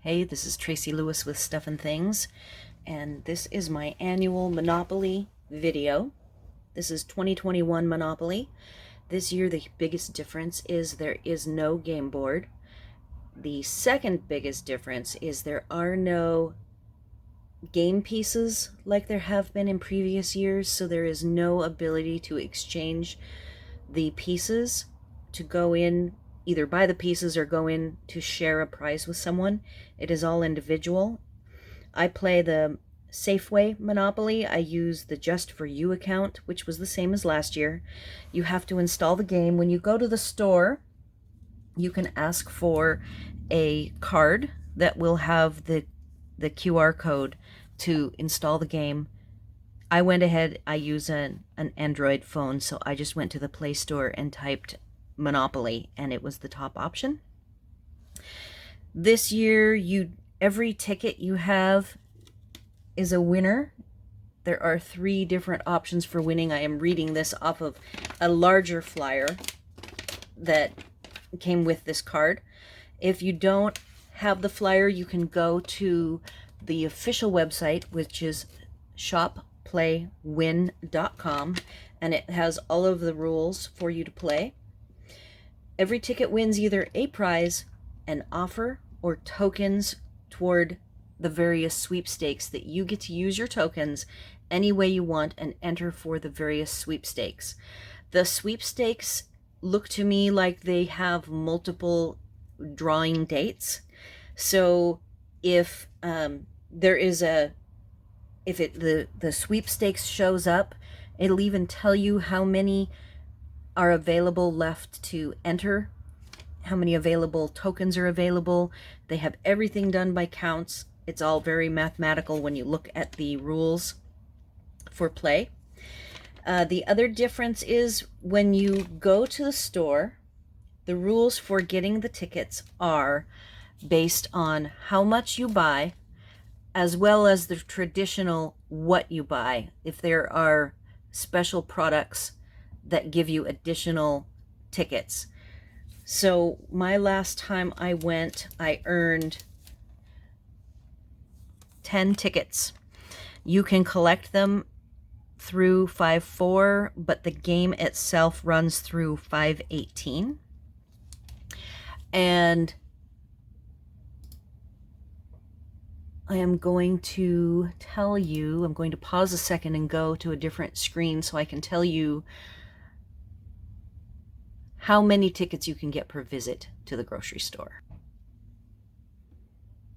Hey, this is Tracy Lewis with Stuff and Things, and this is my annual Monopoly video. This is 2021 Monopoly. This year the biggest difference is there is no game board. The second biggest difference is there are no game pieces like there have been in previous years, so there is no ability to exchange the pieces to go in, either buy the pieces or go in to share a prize with someone. It is all individual. I play the Safeway Monopoly. I use the Just For You account, which was the same as last year. You have to install the game. When you go to the store, you can ask for a card that will have the QR code to install the game. I went ahead, I use an Android phone, so I just went to the Play Store and typed Monopoly, and it was the top option. This year, every ticket you have is a winner. There are 3 different options for winning. I am reading this off of a larger flyer that came with this card. If you don't have the flyer, you can go to the official website, which is shopplaywin.com, and it has all of the rules for you to play. Every ticket wins either a prize, an offer, or tokens toward the various sweepstakes that you get to use your tokens any way you want and enter for the various sweepstakes. The sweepstakes look to me like they have multiple drawing dates. So if the sweepstakes shows up, it'll even tell you how many are available left to enter, how many available tokens are available. They have everything done by counts. It's all very mathematical when you look at the rules for play. The other difference is when you go to the store, the rules for getting the tickets are based on how much you buy, as well as the traditional what you buy. If there are special products that give you additional tickets. So my last time I went, I earned 10 tickets. You can collect them through 5/4, but the game itself runs through 5/18. And I am going to tell you, I'm going to pause a second and go to a different screen so I can tell you how many tickets you can get per visit to the grocery store.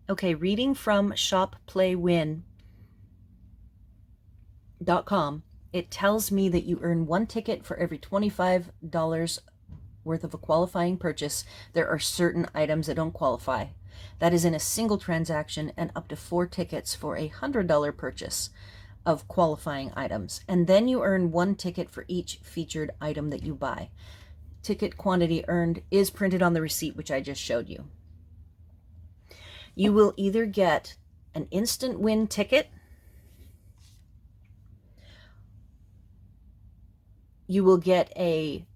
Okay, reading from shopplaywin.com, it tells me that you earn 1 ticket for every $25 worth of a qualifying purchase. There are certain items that don't qualify. That is in a single transaction, and up to 4 tickets for a $100 purchase of qualifying items. And then you earn 1 ticket for each featured item that you buy. Ticket quantity earned is printed on the receipt, which I just showed you. You will either get an instant win ticket, you will get a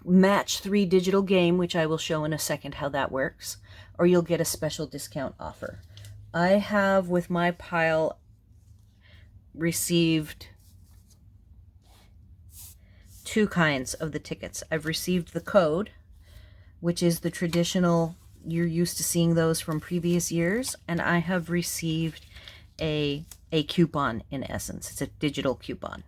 match 3 digital game, which I will show in a second how that works, or you'll get a special discount offer. I have, with my pile, received 2 kinds of the tickets. I've received the code, which is the traditional, you're used to seeing those from previous years, and I have received a coupon, in essence. It's a digital coupon.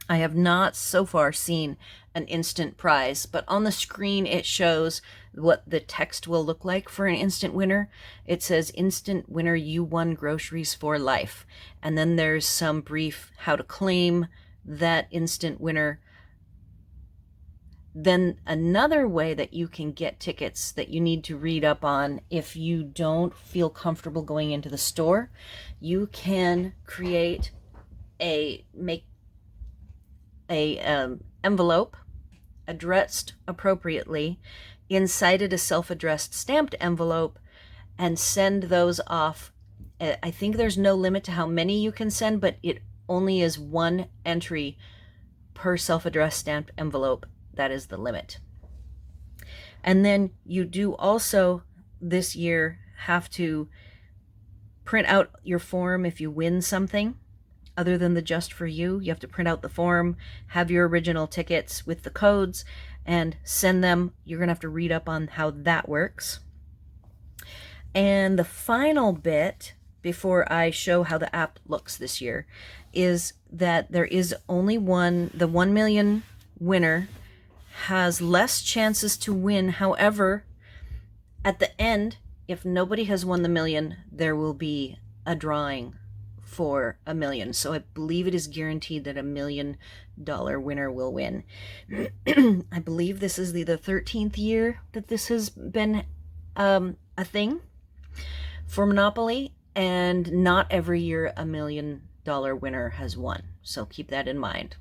I have not so far seen an instant prize, but on the screen it shows what the text will look like for an instant winner. It says, "Instant winner, you won groceries for life." And then there's some brief how to claim that instant winner. Then another way that you can get tickets that you need to read up on if you don't feel comfortable going into the store, you can create make a envelope addressed appropriately, inside it a self-addressed stamped envelope, and send those off. I think there's no limit to how many you can send, but it only is 1 entry per self-addressed stamped envelope. That is the limit. And then you do also this year have to print out your form if you win something other than the Just For You. You have to print out the form, have your original tickets with the codes, and send them. You're going to have to read up on how that works. And the final bit, before I show how the app looks this year, is that there is only one. The 1 million winner has less chances to win. However, at the end, if nobody has won the million, there will be a drawing for $1 million. So I believe it is guaranteed that $1 million winner will win. I believe this is the 13th year that this has been a thing for Monopoly, and not every year $1 million winner has won. So keep that in mind.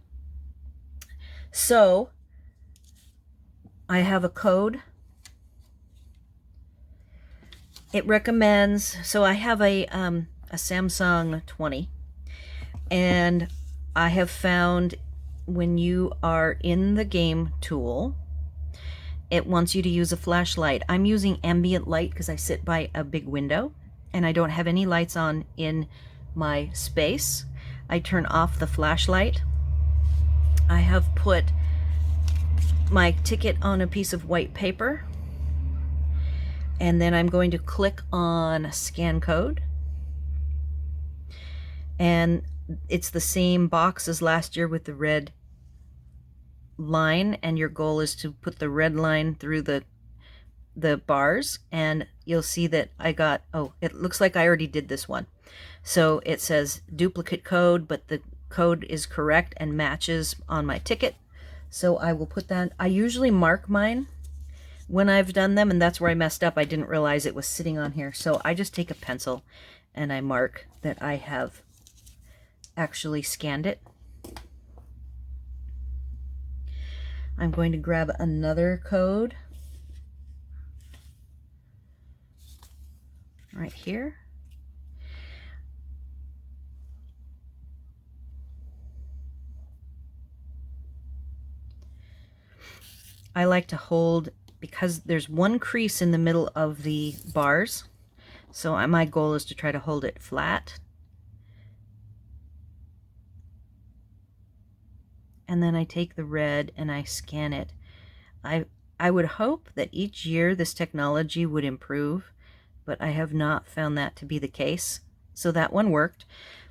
So I have a code. It recommends, so I have a Samsung 20, and I have found when you are in the game tool, it wants you to use a flashlight. I'm using ambient light because I sit by a big window and I don't have any lights on in my space. I turn off the flashlight. I have put my ticket on a piece of white paper, and then I'm going to click on scan code, and it's the same box as last year with the red line, and your goal is to put the red line through the bars, and you'll see that I got, oh, it looks like I already did this one. So it says duplicate code, but the code is correct and matches on my ticket. So I will put that. I usually mark mine when I've done them, and that's where I messed up. I didn't realize it was sitting on here. So I just take a pencil and I mark that I have actually scanned it. I'm going to grab another code right here. I like to hold, because there's one crease in the middle of the bars, so my goal is to try to hold it flat. And then I take the red and I scan it. I would hope that each year this technology would improve, but I have not found that to be the case. So that one worked.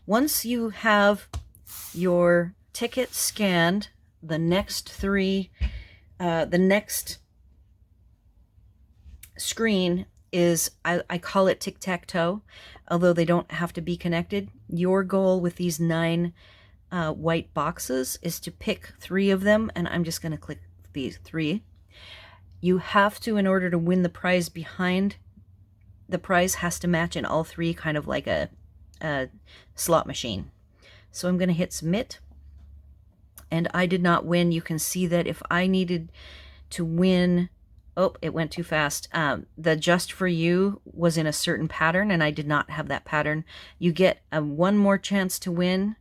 Once you have your ticket scanned, the next screen is, I call it tic-tac-toe, although they don't have to be connected. Your goal with these 9 white boxes is to pick 3 of them, and I'm just going to click these 3. You have to, in order to win the prize behind, the prize has to match in all 3, kind of like a slot machine. So I'm going to hit submit, and I did not win. You can see that if I needed to win, oh, it went too fast. The Just For You was in a certain pattern, and I did not have that pattern. You get one more chance to win,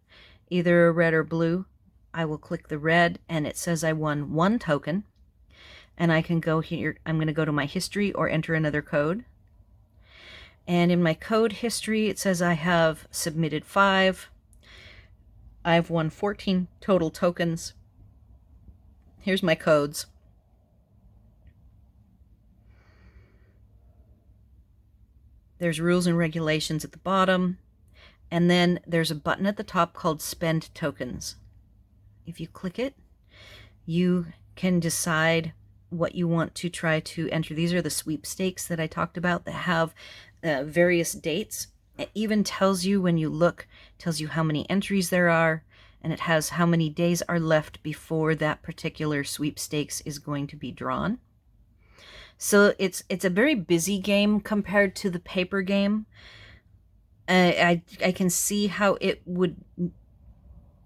either red or blue. I will click the red, and it says I won 1 token, and I can go here. I'm going to go to my history or enter another code. And in my code history, it says I have submitted 5. I've won 14 total tokens. Here's my codes. There's rules and regulations at the bottom. And then there's a button at the top called Spend Tokens. If you click it, you can decide what you want to try to enter. These are the sweepstakes that I talked about that have various dates. It even tells you, when you look, tells you how many entries there are, and it has how many days are left before that particular sweepstakes is going to be drawn. So it's a very busy game compared to the paper game. I can see how it would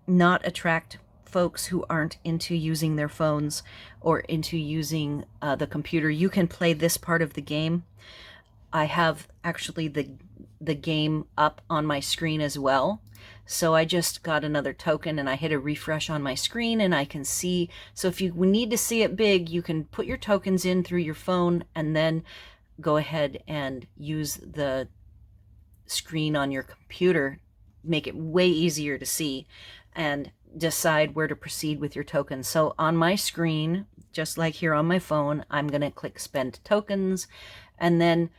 not attract folks who aren't into using their phones or into using the computer. You can play this part of the game. I have actually the game up on my screen as well. So I just got another token and I hit a refresh on my screen and I can see. So if you need to see it big, you can put your tokens in through your phone and then go ahead and use the screen on your computer, make it way easier to see, and decide where to proceed with your tokens. So on my screen, just like here on my phone, I'm going to click spend tokens, and then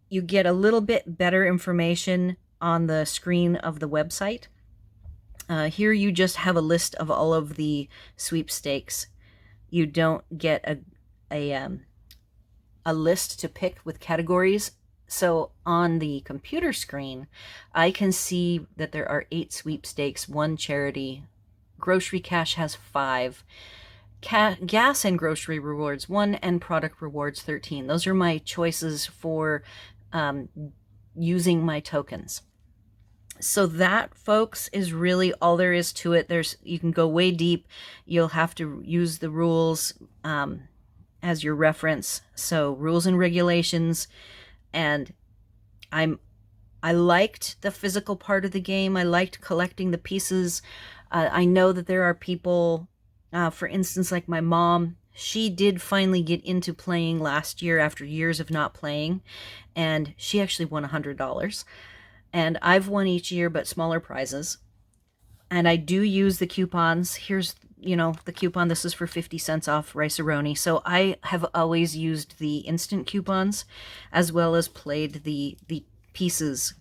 you get a little bit better information on the screen of the website. Here you just have a list of all of the sweepstakes. You don't get a list to pick with categories. So on the computer screen, I can see that there are 8 sweepstakes, 1 charity. Grocery Cash has 5. Gas and grocery rewards 1, and product rewards 13. Those are my choices for using my tokens. So that, folks, is really all there is to it. You can go way deep. You'll have to use the rules as your reference. So rules and regulations. And I liked the physical part of the game. I liked collecting the pieces. I know that there are people, for instance, like my mom, she did finally get into playing last year after years of not playing, and she actually won $100. And I've won each year, but smaller prizes. And I do use the coupons. Here's, the coupon. This is for 50 cents off Rice-A-Roni. So I have always used the instant coupons, as well as played the pieces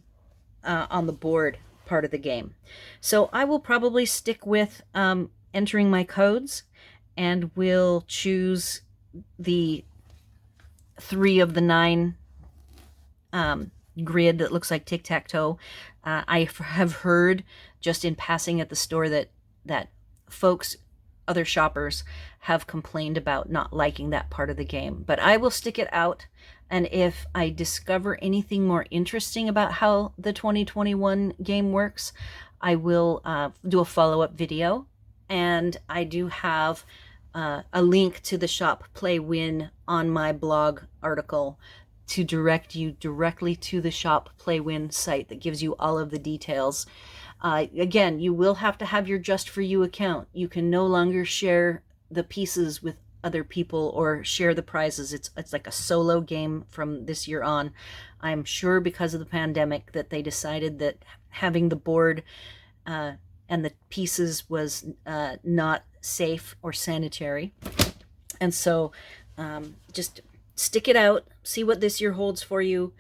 on the board part of the game. So I will probably stick with entering my codes, and will choose the 3 of the 9 grid that looks like tic-tac-toe. I have heard just in passing at the store that folks, other shoppers, have complained about not liking that part of the game. But I will stick it out, and if I discover anything more interesting about how the 2021 game works, I will do a follow-up video. And I do have a link to the Shop Play Win on my blog article to direct you directly to the Shop Play Win site that gives you all of the details. Again, you will have to have your Just For You account. You can no longer share the pieces with other people or share the prizes. It's like a solo game from this year on. I'm sure because of the pandemic that they decided that having the board and the pieces was not safe or sanitary. And so just stick it out, see what this year holds for you.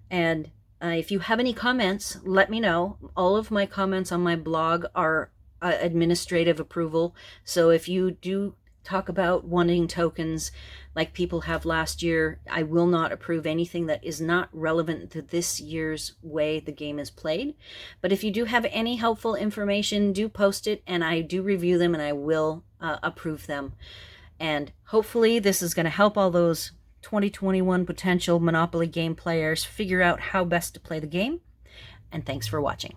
And if you have any comments, let me know. All of my comments on my blog are administrative approval. So if you do talk about wanting tokens like people have last year, I will not approve anything that is not relevant to this year's way the game is played. But if you do have any helpful information, do post it, and I do review them, and I will approve them. And hopefully this is going to help all those 2021 potential Monopoly game players figure out how best to play the game. And thanks for watching.